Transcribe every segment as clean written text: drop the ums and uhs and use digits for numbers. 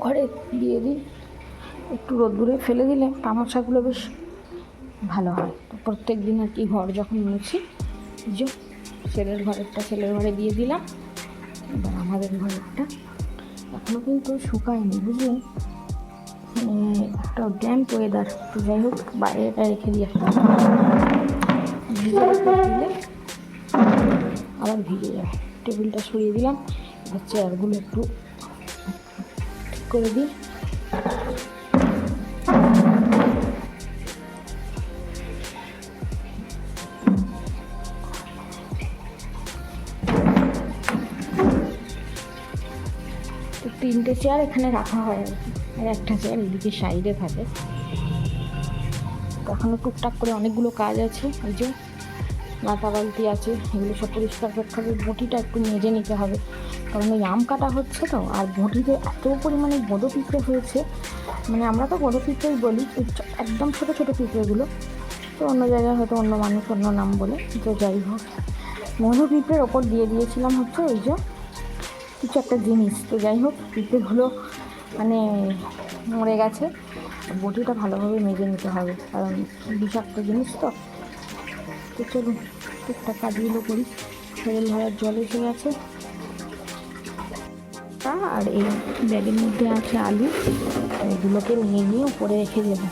ঘরে দিয়ে দিই, একটু রোদ্দুরে ফেলে দিলে তামাশাগুলো বেশ ভালো হয়। তো প্রত্যেক দিন আর কি ঘর যখন মুছি, যে ছেলের ঘরে দিয়ে দিলাম, এবার আমাদের ঘরেরটা এখনও কিন্তু শুকায়নি, বুঝলেন, একটা ড্যাম্প ওয়েদার। তো যাই হোক, বাইরেটা রেখে দিই একটা, ভিজে দিলে আবার ভিজে যাবে। টেবিলটা সরিয়ে দিলাম, এবার চেয়ারগুলো একটু ঠিক করে দিই। তো 3টে চেয়ার এখানে রাখা হয় আর কি, আর একটা চেয়ার এদিকে সাইডে থাকে। এখনও টুকটাক করে অনেকগুলো কাজ আছে, ওই যে নাতা বালতি আছে, এগুলো সব পরিষ্কার করতে হবে। বটিটা একটু মেজে নিতে হবে, কারণ ওই আম কাটা হচ্ছে তো। আর বটিতে এত পরিমাণে বড় পিঁপড়ে হয়েছে, মানে আমরা তো বড় পিঁপড়েই বলি, একদম ছোটো ছোটো পিঁপড়েগুলো, তো অন্য জায়গায় হয়তো অন্য মানুষ অন্য নাম বলে। তো যাই হোক, মধু পিঁপড়ের ওপর দিয়ে দিয়েছিলাম হচ্ছে ওই যে কিছু একটা জিনিস। তো যাই হোক, পিঁপড়েগুলো মানে মরে গেছে। বটিটা ভালোভাবে মেজে নিতে হবে, কারণ বিষাক্ত জিনিস তো। তো চলুন টুকটাক কাজগুলো করি। শরীর ভরার জল এসে গেছে, আর এই ব্যাগের মধ্যে আছে আলু, এগুলোকে নিয়ে উপরে রেখে দেবো।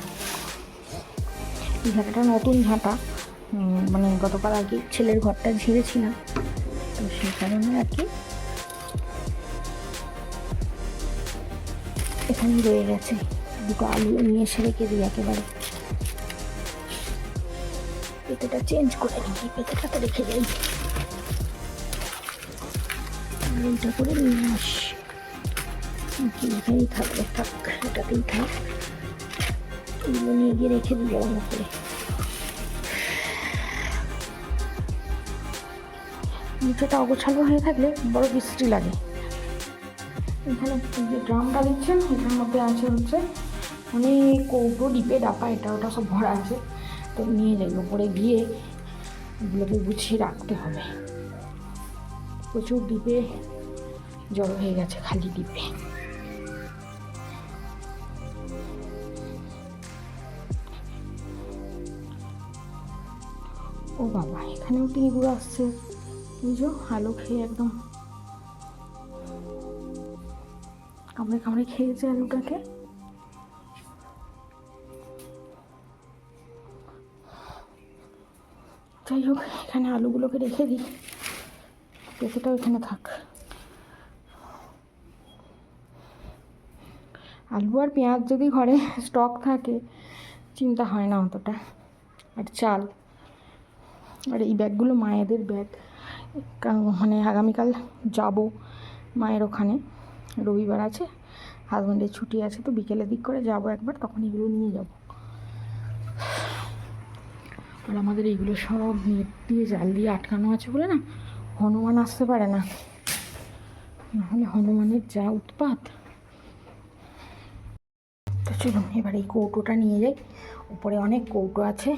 ঝাঁটাটা নতুন ঝাঁটা, মানে গতকাল আর কি ছেলের ঘরটা ঝেড়েছিলাম, তো সেই কারণে আর কি এখানে রয়ে গেছে। দুটো আলু নিয়ে এসে রেখে দিই একেবারে। পেতেটা চেঞ্জ করে নিই, পেতেটা তো রেখে যাই, আলুটা করে নিয়ে আসি। এখানেই থাকবে, থাক, এটাতেই থাক। এগুলো নিয়ে গিয়ে রেখে দিই গরম করে। নিচেটা অগোছালো হয়ে থাকলে বড় বিশ্রী লাগে। এখানে যে ড্রামটা দিচ্ছেন, এটার মধ্যে আছে হচ্ছে অনেক কৌটো, ডিপে ডাপা, এটা ওটা সব ভরা আছে। তো নিয়ে যাই ওপরে গিয়ে এগুলোকে গুছিয়ে রাখতে হবে। প্রচুর ডিপে জড়ো হয়ে গেছে, খালি ডিপে। ও বাবা, এখানেও টিগুলো আসছে, বুঝো, আলু খেয়ে একদম কামড়ে কামড়ে খেয়েছে আলুটাকে। যাই হোক, এখানে আলুগুলোকে রেখে দিই, পেঁপেটাও এখানে থাক। আলু আর পেঁয়াজ যদি ঘরে স্টক থাকে চিন্তা হয় না অতটা। আর চাল, আর এই ব্যাগগুলো মায়েদের ব্যাগ। মানে আগামীকাল যাব মায়ের ওখানে, রবিবার আছে, হাজব্যান্ডের ছুটি আছে, তো বিকেলের দিক করে যাব একবার, তখন এগুলো নিয়ে যাব। আর আমাদের এইগুলো সব নেট দিয়ে জাল দিয়ে আটকানো আছে বলে না, হনুমান আসতে পারে না, নাহলে হনুমানের যা উৎপাত। তো চলুন এবার এই কৌটোটা নিয়ে যাই, উপরে অনেক কৌটো আছে,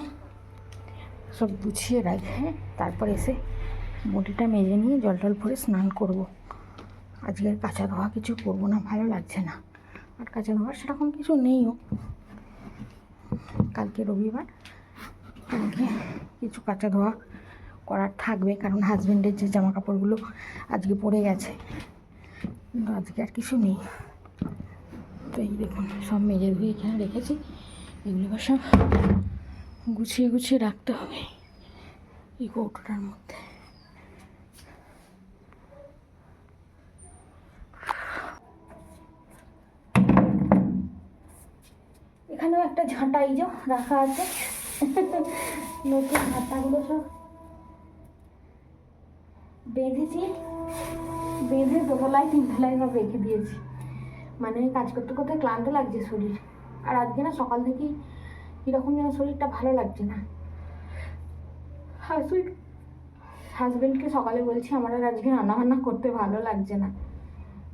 সব গুছিয়ে রাখে, তারপর এসে বটিটা মেজে নিয়ে জল টল ভরে স্নান করব। আজকে আর কাঁচা ধোয়া কিছু করবো না, ভালো লাগছে না। আর কাঁচা ধোয়ার সেরকম কিছু নেইও, কালকে রবিবার, কালকে কিছু কাঁচা ধোয়া করার থাকবে, কারণ হাজব্যান্ডের যে জামা কাপড়গুলো আজকে পরে গেছে, কিন্তু আজকে আর কিছু নেই। তো এই দেখুন, সব মেজে ধুয়ে এখানে রেখেছি, এগুলো এবার সব গুছিয়ে গুছিয়ে রাখতে হবে এই কৌটোটার মধ্যে। এখানেও একটা ঝাঁটা এই যে রাখা আছে, নতুন ঝাঁটাগুলো সব বেঁধেছি, বেঁধে দোতলায় 3তলায় সব রেখে দিয়েছি। মানে কাজ করতে করতে ক্লান্ত লাগছে শরীর, আর আজকে না সকাল থেকেই কীরকম যেন শরীরটা ভালো লাগছে না। হাজব্যান্ডকে সকালে বলছি আমার আর আজকে রান্নাবান্না করতে ভালো লাগছে না,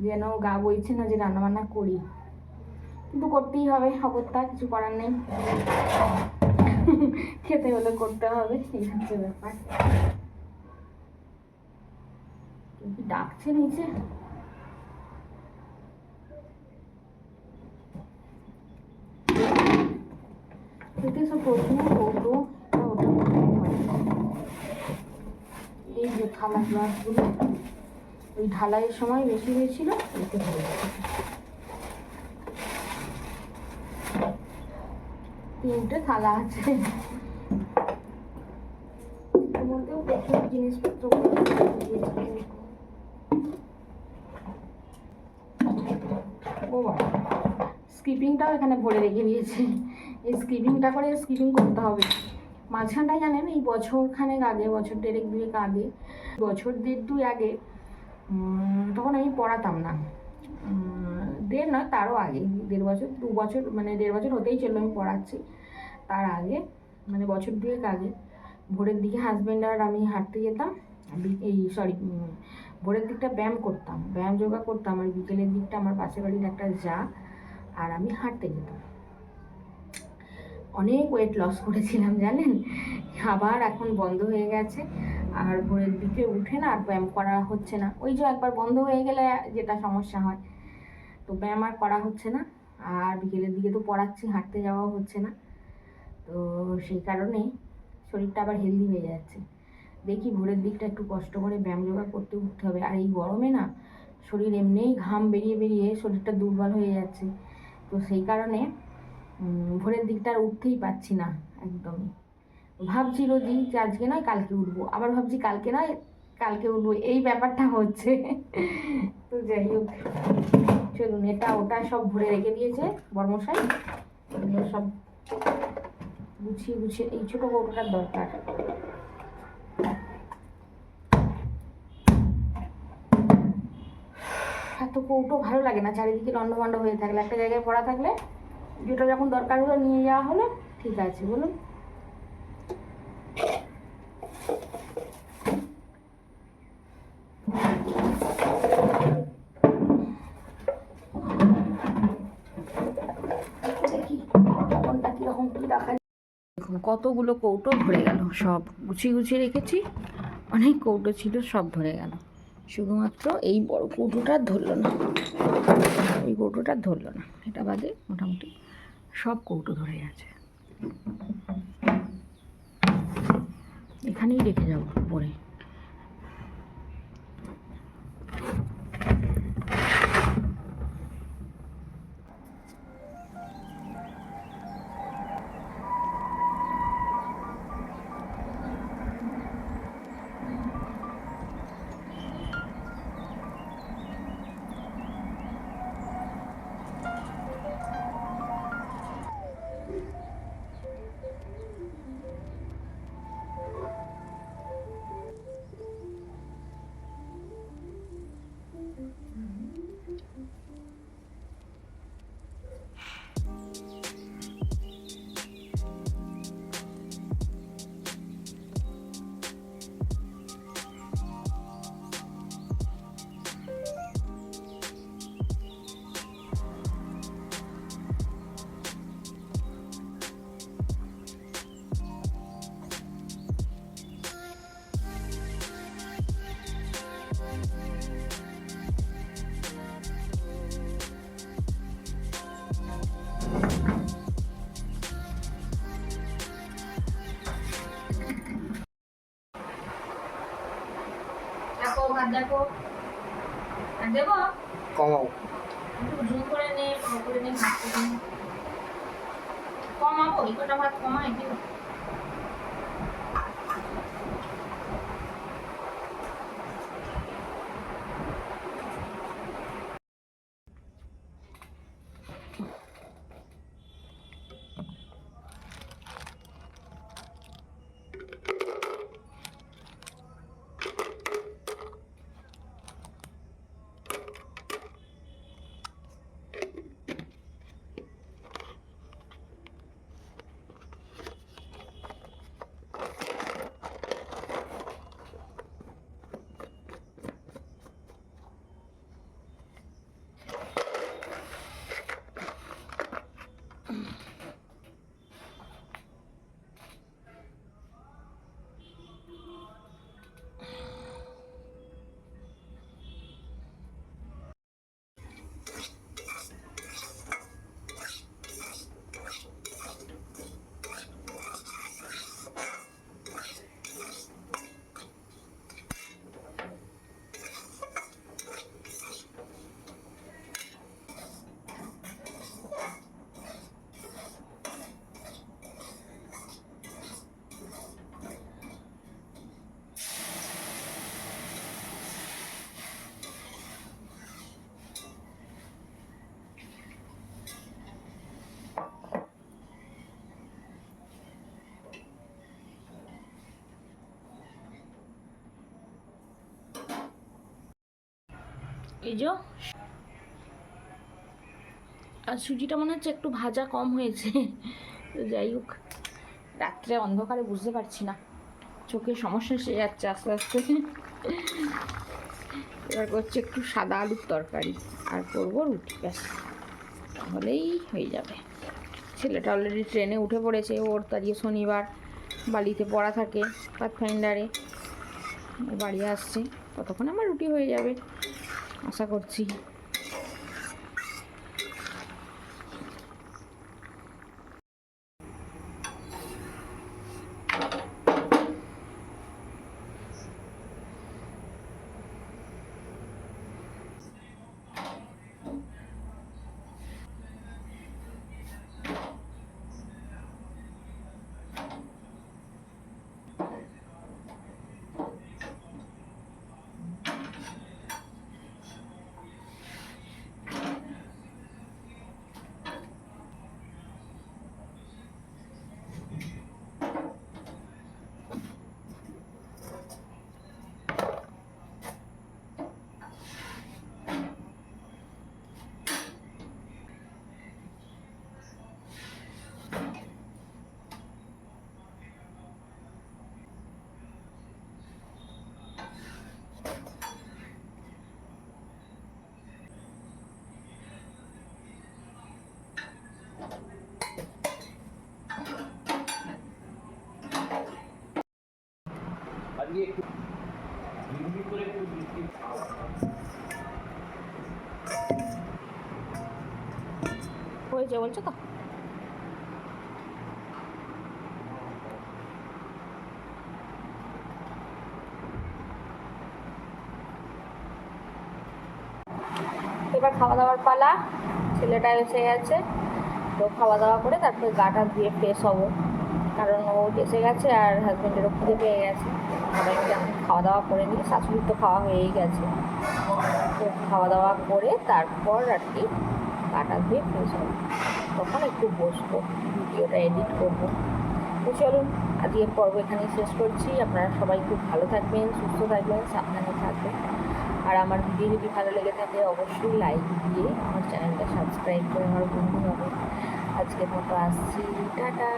যেন গা বইছে না যে রান্নাবান্না করি, কিন্তু করতেই হবে, অগত্যা কিছু করার নেই, খেতে হলে করতে হবে, এই হচ্ছে ব্যাপার। ডাকছে নিচে, এতে সব প্রচুর কৌটো ওটা এই যে থালা গ্লাসগুলো ওই ঢালাইয়ের সময় বেশি হয়েছিল, এতে ভরে গেছে। 3টে থালা আছে, এর মধ্যেও প্রচুর জিনিসপত্র স্কিপিংটাও এখানে ভরে রেখে দিয়েছে। এই স্কিপিংটা করে স্কিপিং করতে হবে। মাঝখানটায় জানেন এই বছরখানেক আগে, বছর 1.5-2 আগে, বছর 1.5-2 আগে তখন আমি পড়াতাম না, 1.5 না তারও আগে, 1.5 বছর 2 বছর মানে 1.5 বছর হতেই চললো আমি পড়াচ্ছি। তার আগে মানে বছর 2 আগে ভোরের দিকে হাজব্যান্ড আর আমি হাঁটতে যেতাম, ভোরের দিকটা ব্যায়াম করতাম, ব্যায়াম যোগা করতাম, আর বিকেলের দিকটা আমার পাশের বাড়ির একটা যা আর আমি হাঁটতে যেতাম। অনেক ওয়েট লস করেছিলাম জানেন, আবার এখন বন্ধ হয়ে গেছে। আর ভোরের দিকে উঠে না আর ব্যায়াম করা হচ্ছে না, ওই যে একবার বন্ধ হয়ে গেলে যেটা সমস্যা হয়, তো ব্যায়াম আর করা হচ্ছে না। আর বিকেলের দিকে তো পড়াচ্ছি, হাঁটতে যাওয়াও হচ্ছে না, তো সেই কারণে শরীরটা আবার হেলদি হয়ে যাচ্ছে। দেখি ভোরের দিকটা একটু কষ্ট করে ব্যায়াম যোগা করতে উঠতে হবে। আর এই গরমে না শরীর এমনিই ঘাম বেরিয়ে বেরিয়ে শরীরটা দুর্বল হয়ে যাচ্ছে, তো সেই কারণে ভোরের দিকটা আর উঠতেই পারছি না একদমই। ভাবছি রোজই যে আজকে নয় কালকে উঠবো, আবার ভাবছি কালকে নয় কালকে উঠবো, এই ব্যাপারটা হচ্ছে। তো যাই হোক, চলুন, এটা ওটা সব ভরে রেখে দিয়েছে বর্মশাই, এগুলো সব গুছিয়ে গুছিয়ে, এই ছোটো কৌটোটার দরকার। এত কৌটো ভালো লাগে না, চারিদিকে লন্ডভন্ড হয়ে থাকলে, একটা জায়গায় পড়া থাকলে যেটা যখন দরকার হলো নিয়ে যাওয়া হলো, ঠিক আছে বলুন। দেখি কোনটা কীরকম কী রাখা। দেখুন কতগুলো কৌটো ভরে গেল, সব গুছিয়ে গুছিয়ে রেখেছি, অনেক কৌটো ছিল সব ভরে গেল, শুধুমাত্র এই বড় কৌটোটা ধরলো না, এই কৌটোটা ধরলো না, এটা বাদে মোটামুটি সব কৌটো ধরে গেছে। এখানেই রেখে যাবো পরে। দেখো দেবো কমাও, একটু জুম করে নে, করে নে, কমাবো, এই কটা ভাত কমাই দিও। এই যে, আর সুজিটা মনে হচ্ছে একটু ভাজা কম হয়েছে। তো যাই হোক, রাত্রে অন্ধকারে বুঝতে পারছি না, চোখের সমস্যা এসে যাচ্ছে আস্তে আস্তে। এবার করছি একটু সাদা আলুর তরকারি আর করবো রুটি, ব্যাস তাহলেই হয়ে যাবে। ছেলেটা অলরেডি ট্রেনে উঠে পড়েছে, ওর তারিয়ে শনিবার বালিতে পড়া থাকে পাথফাইন্ডারে, বাড়ি আসছে, ততক্ষণ আমার রুটি হয়ে যাবে আশা করছি। হয়েছে বলছো তো? এবার খাওয়া দাওয়ার পালা, ছেলেটা এসে গেছে, তো খাওয়া দাওয়া করে তারপরে গাটা ধুয়ে ফ্রেশ হবো, কারণ ও এসে গেছে আর হাজব্যান্ডেরও খিদে পেয়ে গেছে। সবাইকে আমি খাওয়া দাওয়া করে নিই, শাশুড়ির তো খাওয়া হয়েই গেছে, তো খাওয়া দাওয়া করে তারপর আর কি গাটা ধুয়ে ফ্রেশ হবো, তখন একটু বসবো, ভিডিওটা এডিট করবো। তো চলুন, আজকের পর্ব এখানেই শেষ করছি। আপনারা সবাই খুব ভালো থাকবেন, সুস্থ থাকবেন, সাবধানে থাকবেন। আর আমার ভিডিও যদি ভালো লেগে থাকে অবশ্যই লাইক দিয়ে আমার চ্যানেলটা সাবস্ক্রাইব করে আমার বন্ধু হবে। আজকের মতো আসছি, টাটা।